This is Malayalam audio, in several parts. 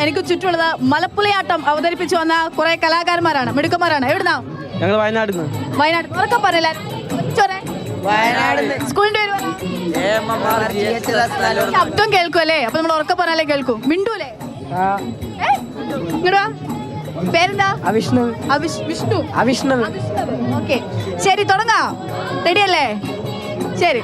എനിക്ക് ചുറ്റുമുള്ളത് മലപ്പുലയാട്ടം അവതരിപ്പിച്ചു വന്ന കുറെ കലാകാരന്മാരാണ്, മിടുക്കന്മാരാണ്. എവിടുന്നാ? ഞങ്ങൾ വയനാട്. വയനാട്. ഉറക്കെ പറയില്ല. സ്കൂളിന്റെ ശബ്ദം കേൾക്കും അല്ലേ? അപ്പൊ നമ്മൾ ഉറക്കെ പറഞ്ഞാലേ കേൾക്കും. മിണ്ടൂലേ? ഇങ്ങോട്ട് വാ. പേരെന്താ? വിഷ്ണു. വിഷ്ണു. വിഷ്ണു. ഓക്കെ, ശരി, തുടങ്ങാം. റെഡിയല്ലേ? ശരി.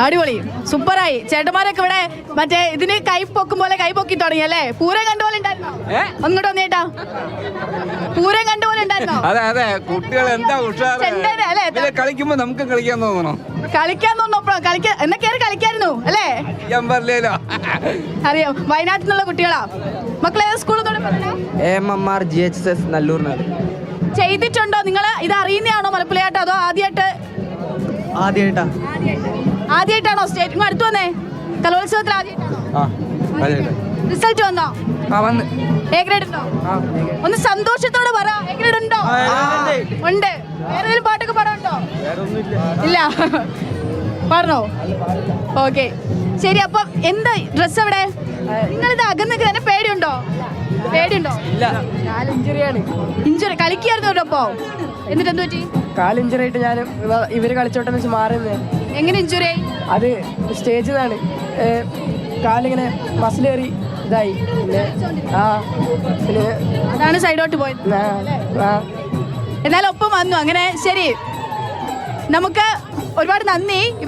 അടിപൊളി, സൂപ്പറായി. ചേട്ടന്മാരൊക്കെ ഇവിടെ മറ്റേ ഇതിന് കൈ പൊക്കും പോലെ കൈ പൊക്കി തുടങ്ങി അല്ലേ? പൂരം കണ്ട പോലെ ഉണ്ടായിരുന്നോ? അങ്ങോട്ട് വന്നേട്ടാ, പൂരം കണ്ട പോലെ ഉണ്ടായിരുന്നോ? അതെ അതെ, കുട്ടികൾ എന്താ ഉഷാറ്. കളിക്കുമ്പോ നമുക്ക് കളിക്കാൻ തോന്നണോ? കളിക്കാൻ തോന്നുന്നപ്പോ എന്നാ കയറി കളിക്കായിരുന്നു അല്ലേ? അറിയാം, വയനാട്ടിൽ നിന്നുള്ള കുട്ടികളാ. മക്കളെ സ്കൂളിൽ നല്ലൂരിനാട് ചെയ്തിട്ടുണ്ടോ? നിങ്ങൾ ഇത് അറിയുന്നതാണോ മലപ്പുലയാട്ടം, അതോ ആദ്യമായിട്ടാണോ സ്റ്റേറ്റ്? അടുത്ത് വന്നേ, കലോത്സവത്തിൽ ആദ്യമായിട്ടാണോ? റിസൾട്ട് വന്നോ? എ ഗ്രേഡ് ഉണ്ടോ? ഒന്ന് സന്തോഷത്തോടെ പറ, എ ഗ്രേഡ് ഉണ്ടോ? ഉണ്ട്. വേറെ പാട്ടൊക്കെ പാടാനുണ്ടോ? ഇല്ല, പാടണോ? ഓക്കെ, ശരി. അപ്പൊ എന്താ ഡ്രസ് എവിടെ? നിങ്ങളിത് അകന്നൊക്കെ തന്നെ പേടിയുണ്ടോ? ഇഞ്ചുറി കളിക്കായിരുന്നു കേട്ടോ. എന്നിട്ട് എന്ത് പറ്റി? കാല് ഇഞ്ചുറി ആയിട്ട് ഞാൻ ഇവര് കളിച്ചോട്ടെന്ന് വെച്ച് മാറുന്നത്. എങ്ങനെ ഇഞ്ചുറി ആയി? അത് സ്റ്റേജിലാണ് കാലിങ്ങനെ മസിലേറി ഇതായി. പിന്നെ അതാണ് സൈഡോട്ട് പോയത്. എന്നാലും ഒപ്പം വന്നു. അങ്ങനെ ശരി, നമുക്ക് ഒരുപാട് നന്ദി.